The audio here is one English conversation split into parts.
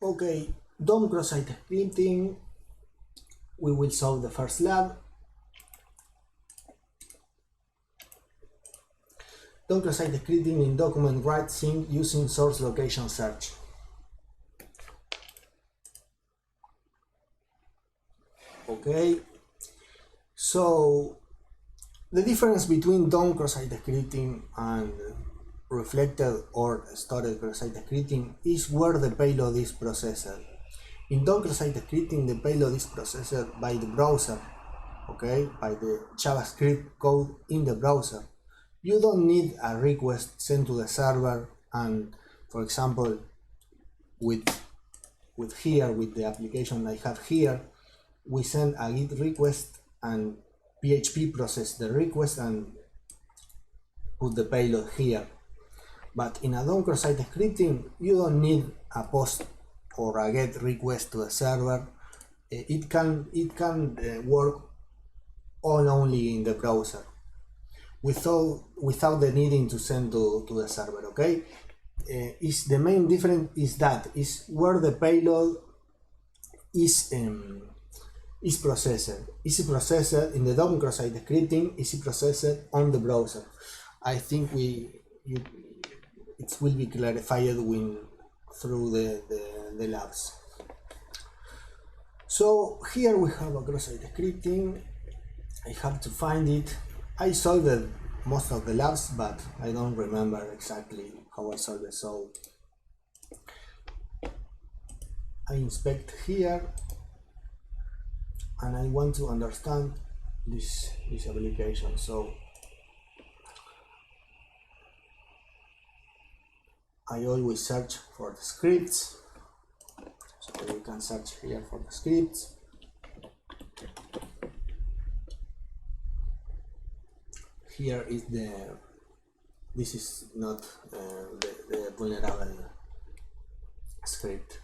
Okay, DOM cross-site scripting. We will solve the first lab. DOM cross-site scripting in document.write sync using source location search. Okay, so the difference between DOM cross-site scripting and reflected or stored cross-site scripting is where the payload is processed. In DOM cross-site scripting, the payload is processed by the browser, okay, by the JavaScript code in the browser. You don't need a request sent to the server, and for example, with the application I have here, we send a GET request and PHP process the request and put the payload here. But in a DOM cross-site scripting, you don't need a POST or a GET request to the server. It can work only in the browser without the needing to send to the server. Okay, is the main difference is where the payload is processed. Is processed in the DOM cross-site scripting? Is processed on the browser? I think it will be clarified through the labs. So here we have a cross-site scripting. I have to find it. I solved most of the labs, but I don't remember exactly how I solved it. So I inspect here, and I want to understand this application. So I always search for the scripts. So we can search here for the scripts. Here is this is not the vulnerable script.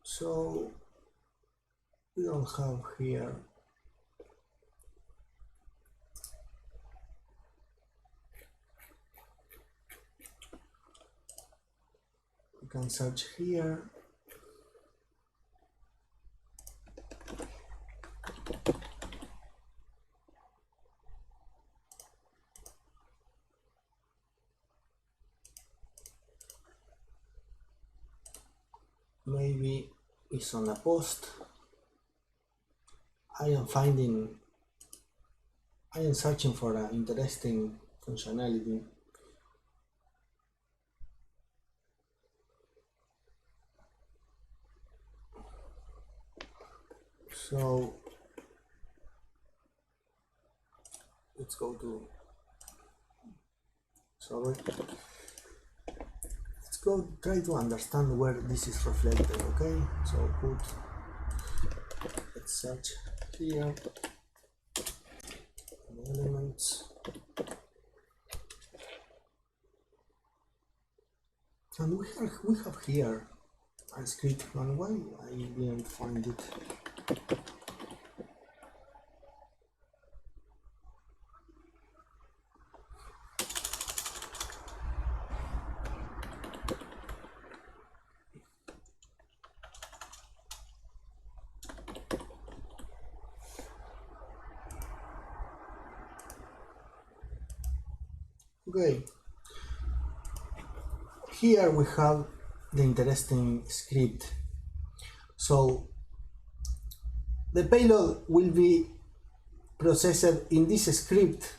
So we don't have here we can search here. Maybe it's on a post. I am searching for an interesting functionality. So let's go to, let's go try to understand where this is reflected. Okay, so let's search here the elements, and we have here a script, and why I didn't find it. Okay, here we have the interesting script. So the payload will be processed in this script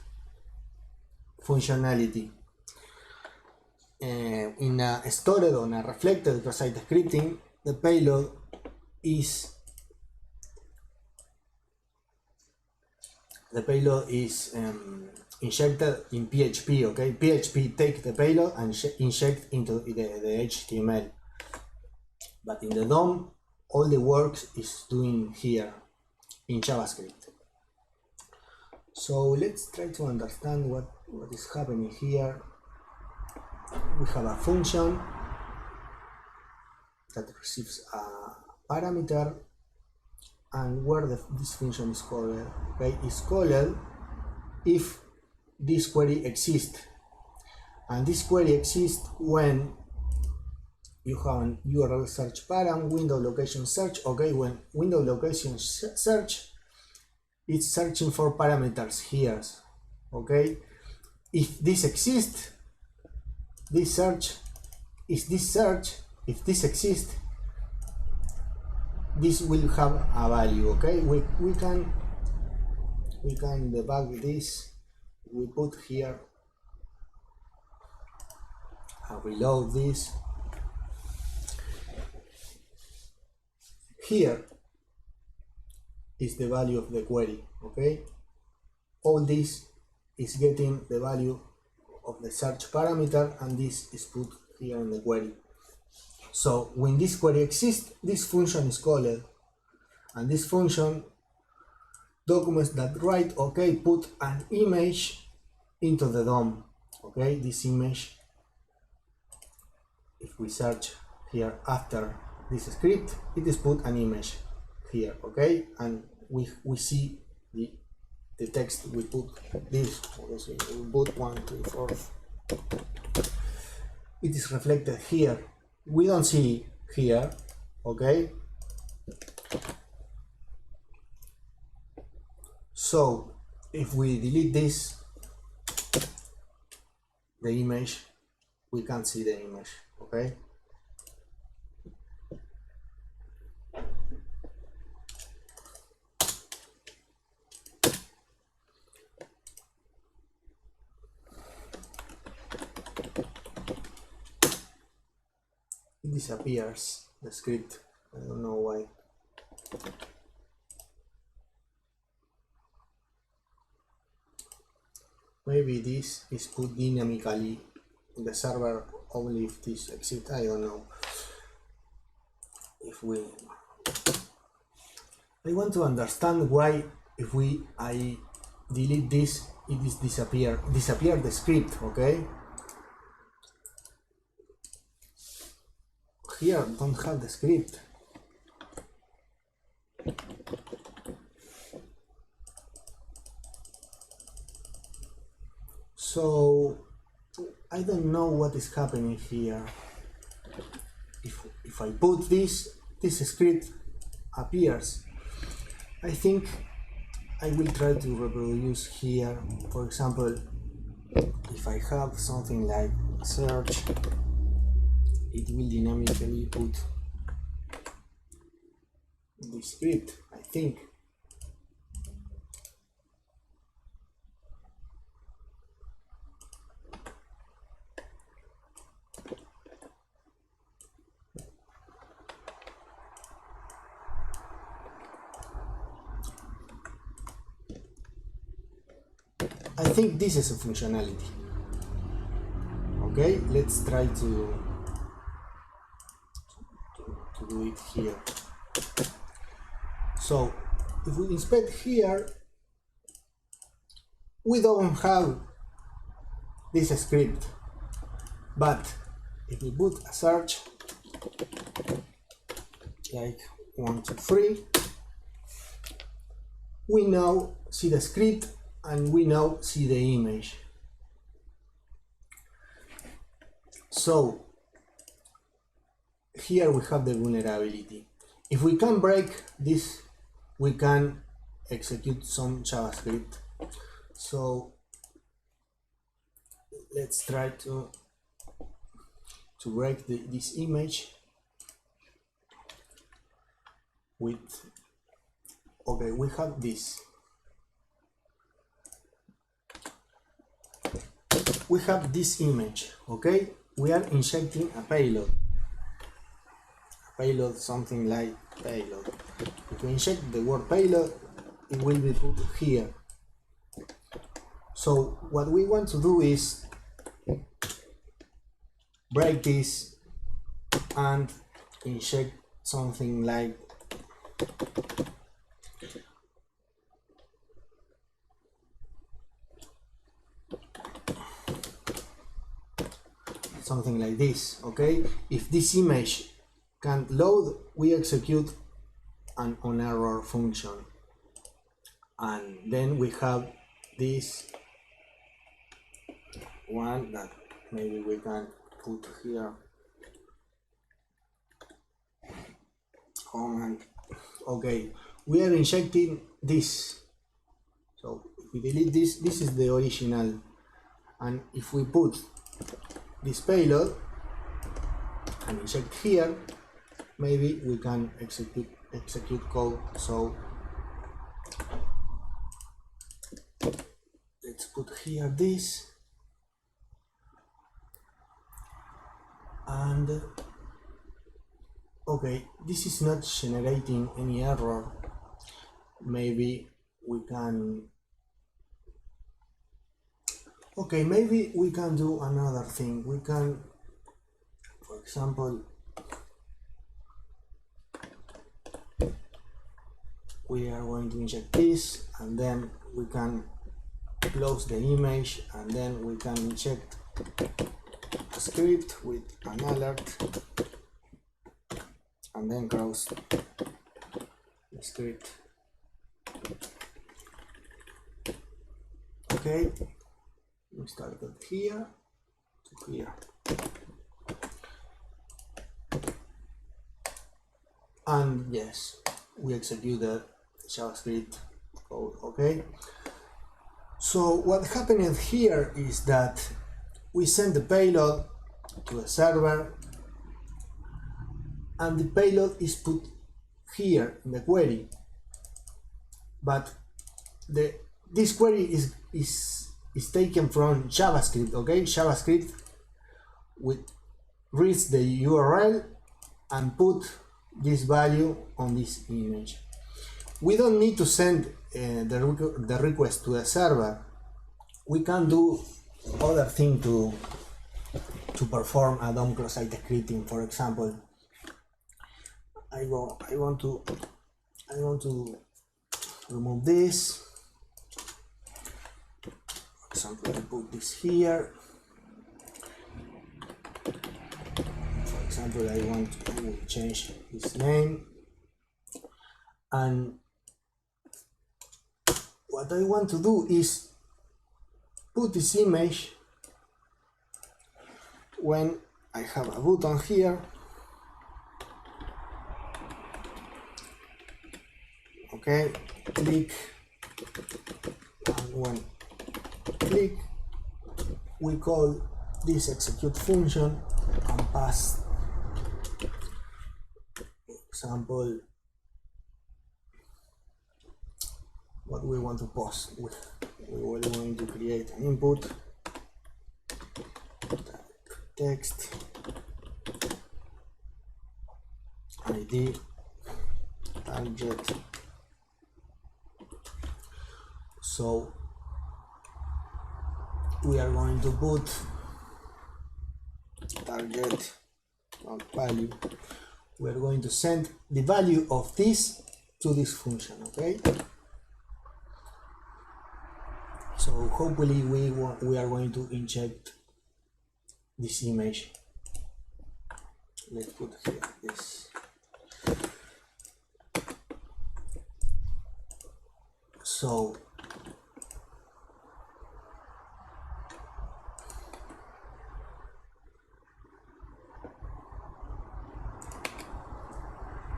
functionality. In a stored on a reflected cross-site scripting, the payload is injected in PHP. Okay, PHP take the payload and inject into the HTML. But in the DOM, all the work is doing here in JavaScript. So let's try to understand what is happening here. We have a function that receives a parameter, and where this function is called, okay, is called if this query exists. And this query exists when you have an URL search param, window location search. Okay, when window location search, it's searching for parameters here. Okay, if this exists, this search is this search. If this exists, this will have a value. Okay, we can debug this. We put here, I reload this. Here is the value of the query. Okay, all this is getting the value of the search parameter, and this is put here in the query. So when this query exists, this function is called, and this function document.write, okay, put an image into the DOM. Okay, this image, if we search here after this script, it is put an image here. Okay, and we see the text. We put this, we put 1, 2, 4. It is reflected here. We don't see here. Okay, so if we delete this, the image, we can't see the image. Okay, it disappears, the script. I don't know why. Maybe this is put dynamically in the server only if this exists. I don't know. If I want to understand why if I delete this, it is disappear the script. Okay, here don't have the script. So I don't know what is happening here. If I put this script appears. I think I will try to reproduce here. For example, if I have something like search, it will dynamically put the script, I think. I think this is a functionality. Okay, let's try to do it here. So if we inspect here, we don't have this script, but if we put a search like 1, 2, 3, we now see the script and we now see the image. So here we have the vulnerability. If we can break this, we can execute some JavaScript. So let's try to break this image with, okay, we have this. We have this image, okay? We are injecting a payload. Something like payload. If we inject the word payload, it will be put here. So what we want to do is break this and inject something like this. Okay, if this image can't load, we execute an on error function, and then we have this one that maybe we can put here comment. Okay, we are injecting this. So if we delete this, this is the original, and if we put this payload and inject here, maybe we can execute code. So let's put here this, and okay, this is not generating any error. Maybe we can, okay, maybe we can do another thing. We can, for example, we are going to inject this, and then we can close the image, and then we can inject a script with an alert, and then close the script. Okay, we started here to here, and yes, we execute the JavaScript code. Okay, so what happened here is that we send the payload to the server, and the payload is put here in the query, but this query is taken from JavaScript. Okay, JavaScript reads the URL and put this value on this image. We don't need to send the request to the server. We can do other thing to perform a DOM cross-site scripting. For example, I want to remove this. For example, I put this here. For example, I want to change his name, and what I want to do is put this image when I have a button here. Okay, click, and when click, we call this execute function and pass, for example, what we want to post with. We are going to create an input, text, ID, target. So we are going to put target value. We are going to send the value of this to this function. Okay. So hopefully we are going to inject this image. Let's put here this. So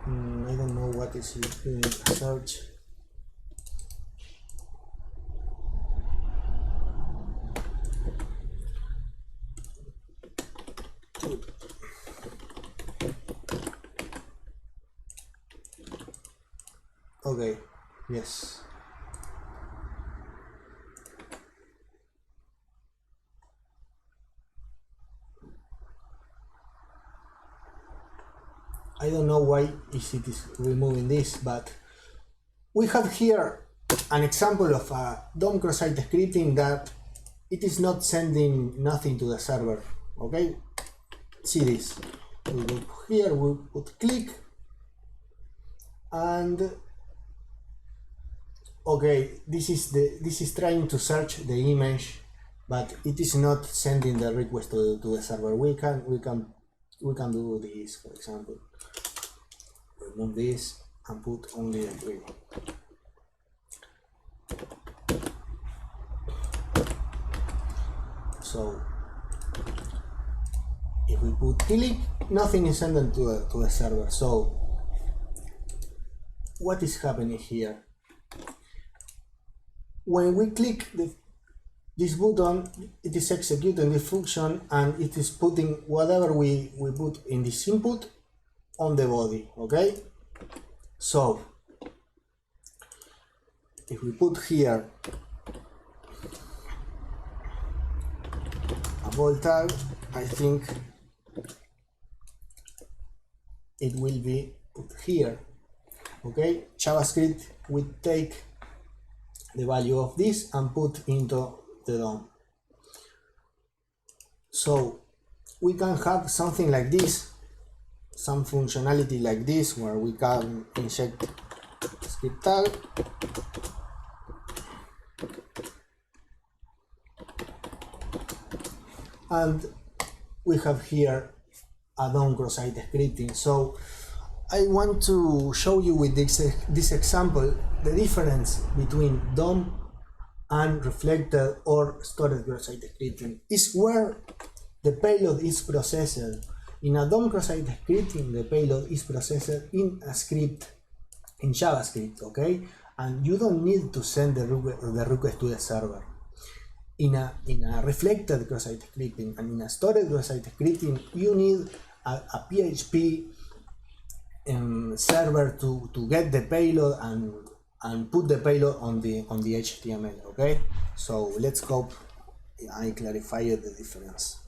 I don't know what is it doing. Search. Okay, yes. I don't know why it is removing this, but we have here an example of a DOM cross-site scripting that it is not sending nothing to the server. Okay, see this. We go here, we put click, and okay, this is trying to search the image, but it is not sending the request to the server. We can do this. For example, remove this and put only the query. So if we put click, nothing is sent to the server. So what is happening here? When we click this button, it is executing the function and it is putting whatever we put in this input on the body, okay? So if we put here a bold tag, I think it will be put here, okay? JavaScript will take the value of this and put into the DOM. So we can have something like this, some functionality like this, where we can inject script tag and we have here a DOM cross-site scripting. So I want to show you with this example the difference between DOM and reflected or stored cross-site scripting is where the payload is processed. In a DOM cross-site scripting, the payload is processed in a script in JavaScript, okay? And you don't need to send the request to the server. In a reflected cross-site scripting and in a stored cross-site scripting, you need a PHP server to get the payload and put the payload on the HTML, okay? So let's hope I clarified the difference.